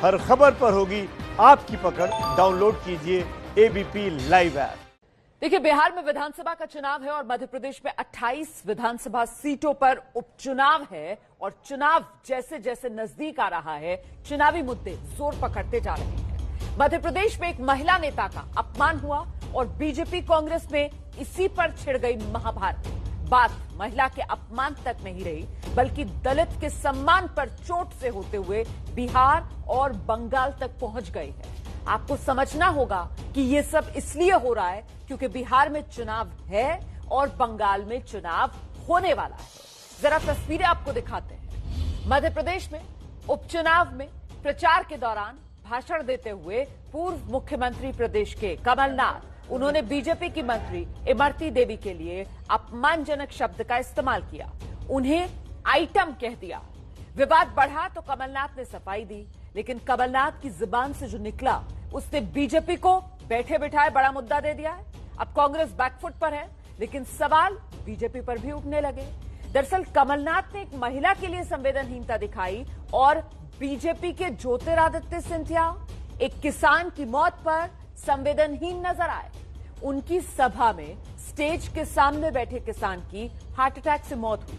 हर खबर पर होगी आपकी पकड़। डाउनलोड कीजिए एबीपी लाइव ऐप। देखिए, बिहार में विधानसभा का चुनाव है और मध्य प्रदेश में 28 विधानसभा सीटों पर उपचुनाव है और चुनाव जैसे जैसे नजदीक आ रहा है, चुनावी मुद्दे जोर पकड़ते जा रहे हैं। मध्य प्रदेश में एक महिला नेता का अपमान हुआ और बीजेपी कांग्रेस में इसी पर छिड़ गई महाभारत। बात महिला के अपमान तक नहीं रही, बल्कि दलित के सम्मान पर चोट से होते हुए बिहार और बंगाल तक पहुंच गई है। आपको समझना होगा कि ये सब इसलिए हो रहा है क्योंकि बिहार में चुनाव है और बंगाल में चुनाव होने वाला है। जरा तस्वीरें आपको दिखाते हैं। मध्य प्रदेश में उपचुनाव में प्रचार के दौरान भाषण देते हुए पूर्व मुख्यमंत्री प्रदेश के कमलनाथ, उन्होंने बीजेपी की मंत्री इमरती देवी के लिए अपमानजनक शब्द का इस्तेमाल किया, उन्हें आइटम कह दिया। विवाद बढ़ा तो कमलनाथ ने सफाई दी, लेकिन कमलनाथ की जुबान से जो निकला उसने बीजेपी को बैठे बिठाए बड़ा मुद्दा दे दिया है। अब कांग्रेस बैकफुट पर है, लेकिन सवाल बीजेपी पर भी उठने लगे। दरअसल कमलनाथ ने एक महिला के लिए संवेदनहीनता दिखाई और बीजेपी के ज्योतिरादित्य सिंधिया एक किसान की मौत पर संवेदनहीन नजर आए। उनकी सभा में स्टेज के सामने बैठे किसान की हार्ट अटैक से मौत हुई।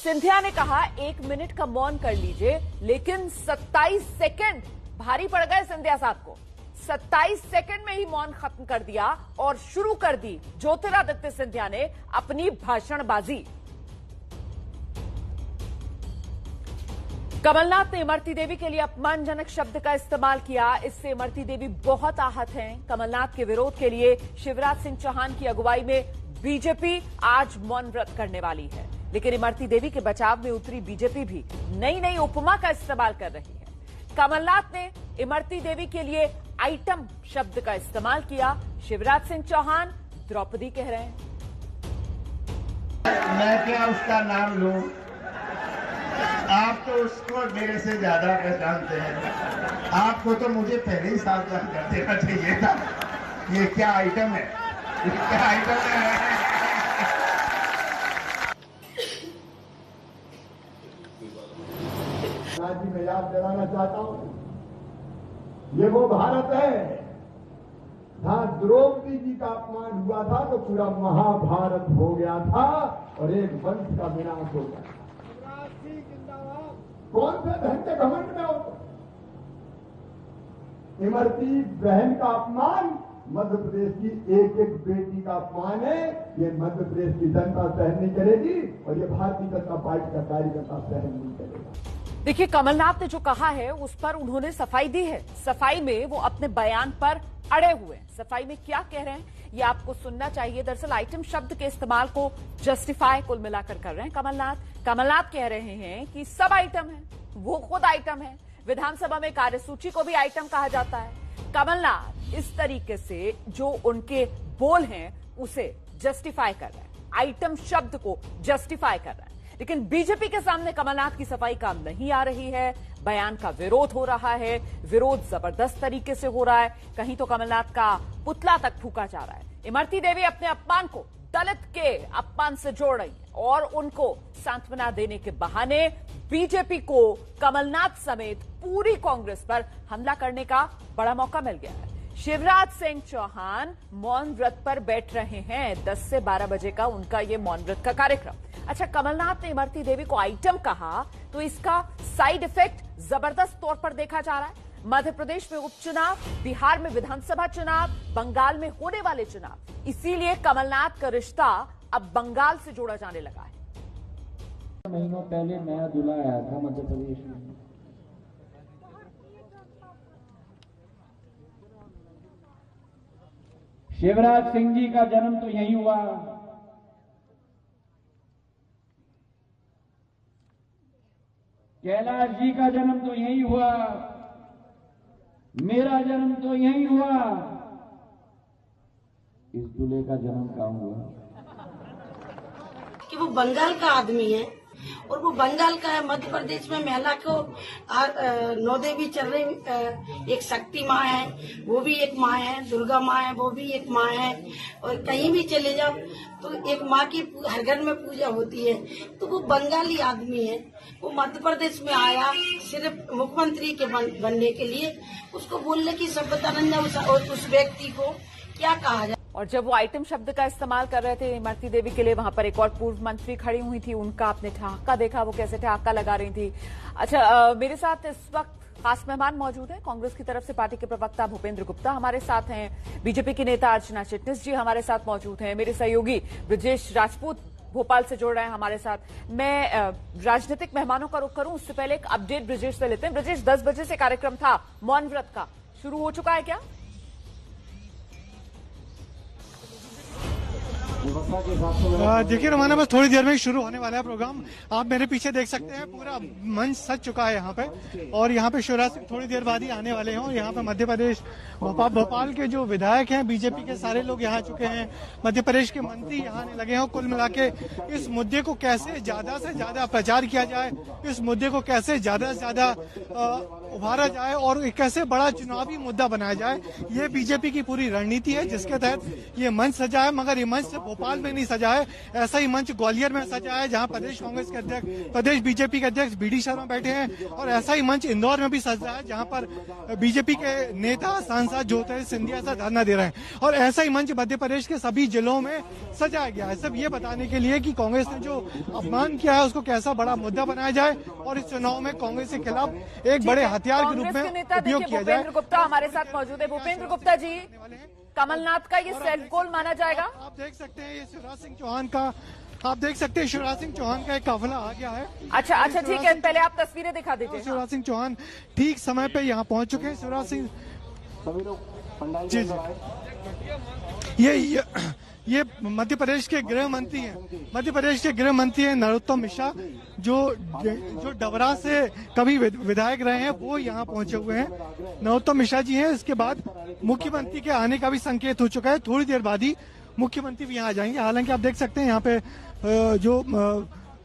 सिंधिया ने कहा 1 मिनट का मौन कर लीजिए, लेकिन 27 सेकंड भारी पड़ गए सिंधिया साहब को। 27 सेकंड में ही मौन खत्म कर दिया और शुरू कर दी ज्योतिरादित्य सिंधिया ने अपनी भाषणबाजी। कमलनाथ ने इमरती देवी के लिए अपमानजनक शब्द का इस्तेमाल किया। इससे इमरती देवी बहुत आहत हैं। कमलनाथ के विरोध के लिए शिवराज सिंह चौहान की अगुवाई में बीजेपी आज मौन व्रत करने वाली है, लेकिन इमरती देवी के बचाव में उतरी बीजेपी भी नई नई उपमा का इस्तेमाल कर रही है। कमलनाथ ने इमरती देवी के लिए आइटम शब्द का इस्तेमाल किया। शिवराज सिंह चौहान द्रौपदी कह रहे हैं। मैं क्या उसका नाम लूं? आप तो उसको मेरे से ज्यादा पहचानते हैं। आपको तो मुझे पहले ही सावधान कर देना चाहिए था। ये क्या आइटम है? ये क्या आइटम है? आज मैं याद दिलाना चाहता हूं, ये वो भारत है जहां द्रौपदी जी का अपमान हुआ था तो पूरा महाभारत हो गया था और एक वंश का विनाश हो गया। कौन से बहन के घमंड में हो? इमरती बहन का अपमान मध्य प्रदेश की एक एक बेटी का अपमान है। ये मध्य प्रदेश की जनता सहन नहीं करेगी और ये भारतीय जनता पार्टी का कार्यकर्ता सहन नहीं करेगा। देखिए, कमलनाथ ने जो कहा है उस पर उन्होंने सफाई दी है। सफाई में वो अपने बयान पर अड़े हुए हैं। सफाई में क्या कह रहे हैं ये आपको सुनना चाहिए। दरअसल आइटम शब्द के इस्तेमाल को जस्टिफाई कुल मिलाकर कर रहे हैं कमलनाथ कह रहे हैं कि सब आइटम है, वो खुद आइटम है। विधानसभा में कार्यसूची को भी आइटम कहा जाता है। कमलनाथ इस तरीके से जो उनके बोल हैं उसे जस्टिफाई कर रहे हैं, आइटम शब्द को जस्टिफाई कर रहे हैं। लेकिन बीजेपी के सामने कमलनाथ की सफाई काम नहीं आ रही है। बयान का विरोध हो रहा है, विरोध जबरदस्त तरीके से हो रहा है। कहीं तो कमलनाथ का पुतला तक फूका जा रहा है। इमरती देवी अपने अपमान को दलित के अपमान से जोड़ रही है और उनको सांत्वना देने के बहाने बीजेपी को कमलनाथ समेत पूरी कांग्रेस पर हमला करने का बड़ा मौका मिल गया है। शिवराज सिंह चौहान मौन व्रत पर बैठ रहे हैं। 10 से 12 बजे का उनका ये मौन व्रत का कार्यक्रम। अच्छा, कमलनाथ ने इमरती देवी को आइटम कहा तो इसका साइड इफेक्ट जबरदस्त तौर पर देखा जा रहा है। मध्य प्रदेश में उपचुनाव, बिहार में विधानसभा चुनाव, बंगाल में होने वाले चुनाव, इसीलिए कमलनाथ का रिश्ता अब बंगाल से जोड़ा जाने लगा है। महीनों पहले नया दूल्हा आया था मध्य प्रदेश में। शिवराज सिंह जी का जन्म तो यहीं हुआ, कैलाश जी का जन्म तो यहीं हुआ, मेरा जन्म तो यहीं हुआ। इस दूल्हे का जन्म कहां हुआ? कि वो बंगाल का आदमी है और वो बंगाल का है। मध्य प्रदेश में महिला को 9 देवी चल रही, एक शक्ति माँ है, वो भी एक माँ है, दुर्गा माँ है, वो भी एक माँ है। और कहीं भी चले जाओ तो एक माँ की हर घर में पूजा होती है। तो वो बंगाली आदमी है, वो मध्य प्रदेश में आया सिर्फ मुख्यमंत्री के बनने के लिए। उसको बोलने की सभ्यता नहीं है। उस व्यक्ति को क्या कहा जाए। और जब वो आइटम शब्द का इस्तेमाल कर रहे थे इमरती देवी के लिए, वहां पर एक और पूर्व मंत्री खड़ी हुई थी, उनका आपने ठहाका देखा, वो कैसे ठहाका लगा रही थी। अच्छा, मेरे साथ इस वक्त खास मेहमान मौजूद हैं। कांग्रेस की तरफ से पार्टी के प्रवक्ता भूपेंद्र गुप्ता हमारे साथ हैं, बीजेपी की नेता अर्चना चिटनिस जी हमारे साथ मौजूद हैं, मेरे सहयोगी ब्रजेश राजपूत भोपाल से जुड़ रहे हैं हमारे साथ। मैं राजनीतिक मेहमानों का रुख करूं उससे पहले एक अपडेट ब्रजेश से लेते हैं। ब्रजेश, 10 बजे से कार्यक्रम था मौन व्रत का, शुरू हो चुका है क्या? देखिए रोमाना, बस थोड़ी देर में शुरू होने वाला है प्रोग्राम। आप मेरे पीछे देख सकते हैं पूरा मंच सज चुका है यहाँ पे, और यहाँ पे शिवराज सिंह थोड़ी देर बाद ही आने वाले हैं। और यहाँ पे मध्य प्रदेश भोपाल के जो विधायक हैं, बीजेपी के सारे लोग यहाँ आ चुके हैं, मध्य प्रदेश के मंत्री यहाँ आने लगे हैं। कुल मिला के इस मुद्दे को कैसे ज्यादा से ज्यादा प्रचार किया जाए, इस मुद्दे को कैसे ज्यादा से ज्यादा उभारा जाए और एक कैसे बड़ा चुनावी मुद्दा बनाया जाए, ये बीजेपी की पूरी रणनीति है, जिसके तहत ये मंच सजा है। मगर ये मंच भोपाल में नहीं सजा है, ऐसा ही मंच ग्वालियर में सजा है, जहां प्रदेश कांग्रेस के अध्यक्ष, प्रदेश बीजेपी के अध्यक्ष बीडी शर्मा बैठे हैं। और ऐसा ही मंच इंदौर में भी सजा है, जहां पर बीजेपी के नेता सांसद ज्योतिरादित्य सिंधिया से धरना दे रहे हैं। और ऐसा ही मंच मध्य प्रदेश के सभी जिलों में सजाया गया है, सब ये बताने के लिए कि कांग्रेस ने जो अपमान किया है उसको कैसा बड़ा मुद्दा बनाया जाए और इस चुनाव में कांग्रेस के खिलाफ एक बड़े हथियार के रूप में उपयोग किया जाए। भूपेंद्र गुप्ता हमारे साथ मौजूद है। भूपेंद्र गुप्ता जी, कमलनाथ का ये सेल्फ गोल माना जाएगा? आप देख सकते हैं ये शिवराज सिंह चौहान का, आप देख सकते हैं शिवराज सिंह चौहान का एक काफिला आ गया है। अच्छा, ठीक है, पहले आप तस्वीरें दिखा दीजिए। शिवराज सिंह चौहान ठीक समय पे यहाँ पहुंच चुके हैं। शिवराज सिंह जी ये मध्य प्रदेश के गृह मंत्री हैं, मध्य प्रदेश के गृह मंत्री हैं नरोत्तम मिश्रा, जो डबरा से कभी विधायक रहे हैं, वो यहाँ पहुंचे हुए हैं। नरोत्तम मिश्रा जी हैं। इसके बाद मुख्यमंत्री के आने का भी संकेत हो चुका है, थोड़ी देर बाद ही मुख्यमंत्री भी यहाँ आ जाएंगे। हालांकि आप देख सकते हैं यहाँ पे जो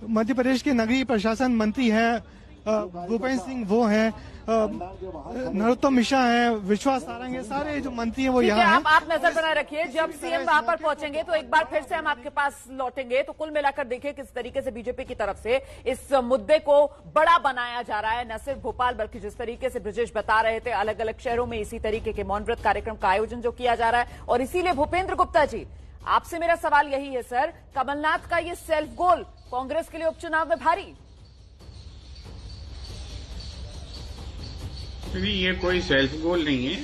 मध्य प्रदेश के नगरीय प्रशासन मंत्री हैं भूपेंद्र सिंह, वो हैं, नरोत्तम मिश्रा हैं, विश्वास सारंग है, सारे जो मंत्री हैं वो यहाँ हैं। आप नजर बनाए रखिए, जब सीएम वहां पर पहुंचेंगे तो एक बार फिर से हम आपके पास लौटेंगे। तो कुल मिलाकर देखिए किस तरीके से बीजेपी की तरफ से इस मुद्दे को बड़ा बनाया जा रहा है, न सिर्फ भोपाल बल्कि जिस तरीके से ब्रजेश बता रहे थे अलग अलग शहरों में इसी तरीके के मौन व्रत कार्यक्रम का आयोजन जो किया जा रहा है। और इसीलिए भूपेंद्र गुप्ता जी, आपसे मेरा सवाल यही है सर, कमलनाथ का ये सेल्फ गोल कांग्रेस के लिए उपचुनाव में भारी? ये कोई सेल्फ गोल नहीं है,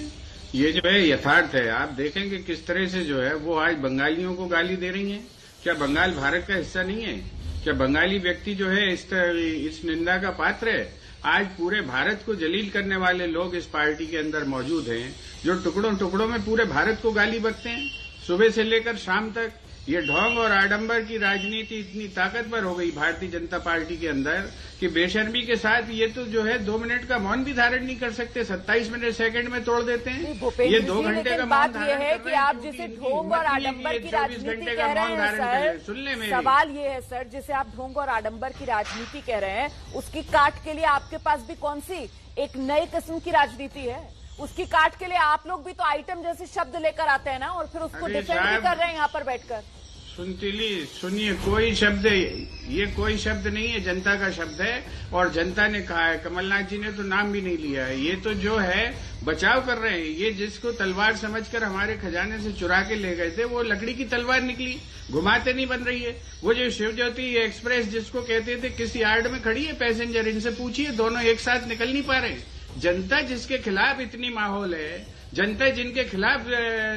ये जो है यथार्थ है। आप देखेंगे किस तरह से जो है वो आज बंगालियों को गाली दे रही हैं। क्या बंगाल भारत का हिस्सा नहीं है? क्या बंगाली व्यक्ति जो है इस निंदा का पात्र है? आज पूरे भारत को जलील करने वाले लोग इस पार्टी के अंदर मौजूद हैं, जो टुकड़ों टुकड़ों में पूरे भारत को गाली बकते हैं सुबह से लेकर शाम तक। ये ढोंग और आडंबर की राजनीति इतनी ताकतवर हो गई भारतीय जनता पार्टी के अंदर कि बेशर्मी के साथ ये तो जो है 2 मिनट का मौन भी धारण नहीं कर सकते, 27 मिनट सेकंड में तोड़ देते हैं। ये 2 घंटे का बात ये है कि आप जिसे ढोंग और आडंबर की राजनीति कह रहे हैं सर, सुनने में सवाल ये है सर, जिसे आप ढोंग और आडंबर की राजनीति कह रहे हैं, उसकी काट के लिए आपके पास भी कौन सी एक नई किस्म की राजनीति है? उसकी काट के लिए आप लोग भी तो आइटम जैसे शब्द लेकर आते हैं ना, और फिर उसको डिफेंड भी कर रहे हैं यहाँ पर बैठकर। सुनिए, कोई शब्द, ये कोई शब्द नहीं है, जनता का शब्द है और जनता ने कहा है। कमलनाथ जी ने तो नाम भी नहीं लिया है। ये तो जो है बचाव कर रहे हैं। ये जिसको तलवार समझकर हमारे खजाने से चुरा के ले गए थे, वो लकड़ी की तलवार निकली, घुमाते नहीं बन रही है। वो जो शिव ज्योति एक्सप्रेस जिसको कहते थे, किस यार्ड में खड़ी है पैसेंजर, इनसे पूछिए, दोनों एक साथ निकल नहीं पा रहे। जनता जिसके खिलाफ इतनी माहौल है, जनता जिनके खिलाफ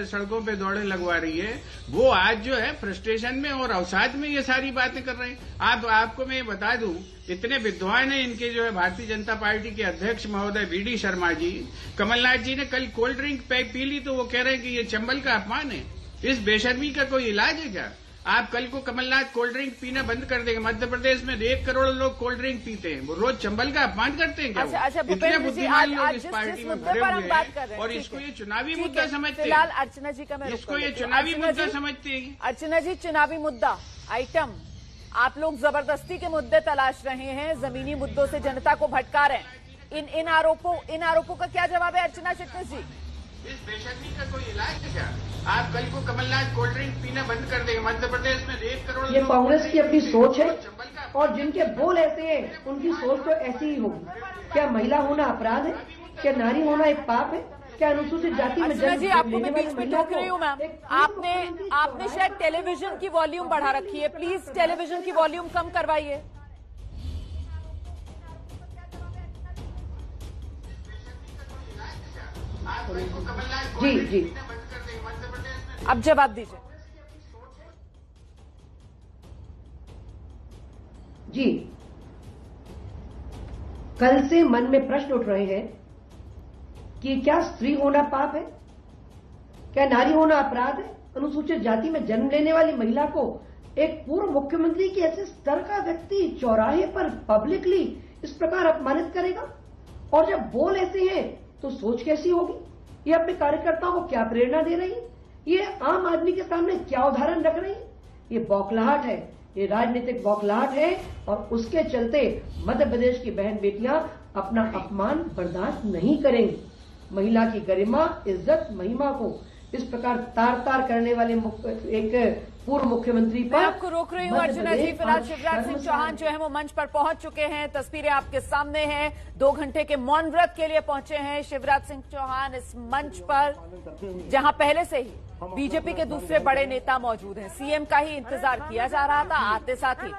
सड़कों पे दौड़े लगवा रही है, वो आज जो है फ्रस्ट्रेशन में और अवसाद में ये सारी बातें कर रहे हैं। आपको मैं बता दूं, इतने विद्वान हैं इनके जो है भारतीय जनता पार्टी के अध्यक्ष महोदय बीडी शर्मा जी। कमलनाथ जी ने कल कोल्ड ड्रिंक पी ली तो वो कह रहे हैं कि ये चंबल का अपमान है। इस बेशर्मी का कोई इलाज है क्या? आप कल को कमलनाथ कोल्ड ड्रिंक पीना बंद कर देंगे। मध्य प्रदेश में 1 करोड़ लोग कोल्ड ड्रिंक पीते हैं, वो रोज चंबल का अपमान करते हैं क्या? अच्छा, इतने बुद्धिमान लोग इस पार्टी में भरे हुए हैं और इसको ये चुनावी मुद्दा समझते हैं। फिलहाल अर्चना जी का मैं इसको ये चुनावी मुद्दा समझते हैं। अर्चना जी, चुनावी मुद्दा आइटम आप लोग जबरदस्ती के मुद्दे तलाश रहे हैं, जमीनी मुद्दों से जनता को भटका रहे हैं। इन आरोपों का क्या जवाब है अर्चना चिटनिस जी? इस बेशर्मी का कोई इलाज है क्या? आप कल को कमलनाथ कोल्ड ड्रिंक पीना बंद कर देंगे। मध्य प्रदेश में 1 करोड़ ये कांग्रेस की अपनी सोच है और जिनके बोल ऐसे हैं उनकी सोच तो ऐसी ही होगी। क्या महिला होना अपराध है? क्या नारी होना एक पाप है? क्या अनुसूचित जाति में अर्चना जी, आपको मैं बीच में टोक रही हूँ मैम। आपने शायद टेलीविजन की वॉल्यूम बढ़ा रखी है, प्लीज टेलीविजन की वॉल्यूम कम करवाइए। जी जी, अब जवाब दीजिए। जी, कल से मन में प्रश्न उठ रहे हैं कि क्या स्त्री होना पाप है? क्या नारी होना अपराध है? अनुसूचित जाति में जन्म लेने वाली महिला को एक पूर्व मुख्यमंत्री के ऐसे स्तर का व्यक्ति चौराहे पर पब्लिकली इस प्रकार अपमानित करेगा? और जब बोल ऐसे हैं तो सोच कैसी होगी? ये अपने कार्यकर्ताओं को क्या प्रेरणा दे रही है? ये आम आदमी के सामने क्या उदाहरण रख रही है? ये बौखलाहट है, ये राजनीतिक बौखलाहट है और उसके चलते मध्य प्रदेश की बहन बेटियां अपना अपमान बर्दाश्त नहीं करेंगी। महिला की गरिमा, इज्जत, महिमा को इस प्रकार तार तार करने वाले एक पूर्व मुख्यमंत्री पर मैं आपको रोक रही हूँ अर्चना जी। फिलहाल शिवराज सिंह चौहान जो है वो मंच पर पहुंच चुके हैं, तस्वीरें आपके सामने हैं। 2 घंटे के मौन व्रत के लिए पहुंचे हैं शिवराज सिंह चौहान इस मंच पर, जहां पहले से ही बीजेपी के दूसरे बड़े नेता मौजूद हैं। सीएम का ही इंतजार किया जा रहा था। आते साथ ही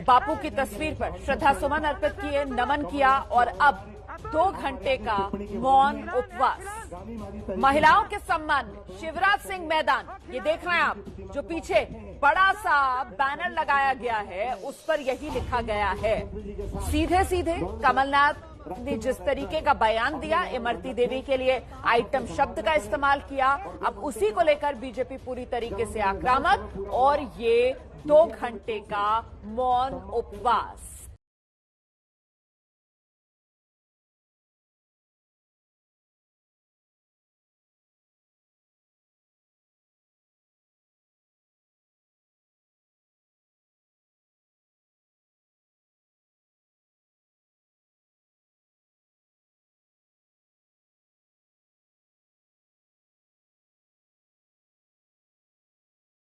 बापू की तस्वीर पर श्रद्धा सुमन अर्पित किए, नमन किया और अब 2 घंटे का मौन उपवास। महिलाओं के सम्मान में शिवराज सिंह मैदान, ये देख रहे हैं आप, जो पीछे बड़ा सा बैनर लगाया गया है उस पर यही लिखा गया है। सीधे सीधे कमलनाथ ने जिस तरीके का बयान दिया, इमरती देवी के लिए आइटम शब्द का इस्तेमाल किया, अब उसी को लेकर बीजेपी पूरी तरीके से आक्रामक और ये 2 घंटे का मौन उपवास।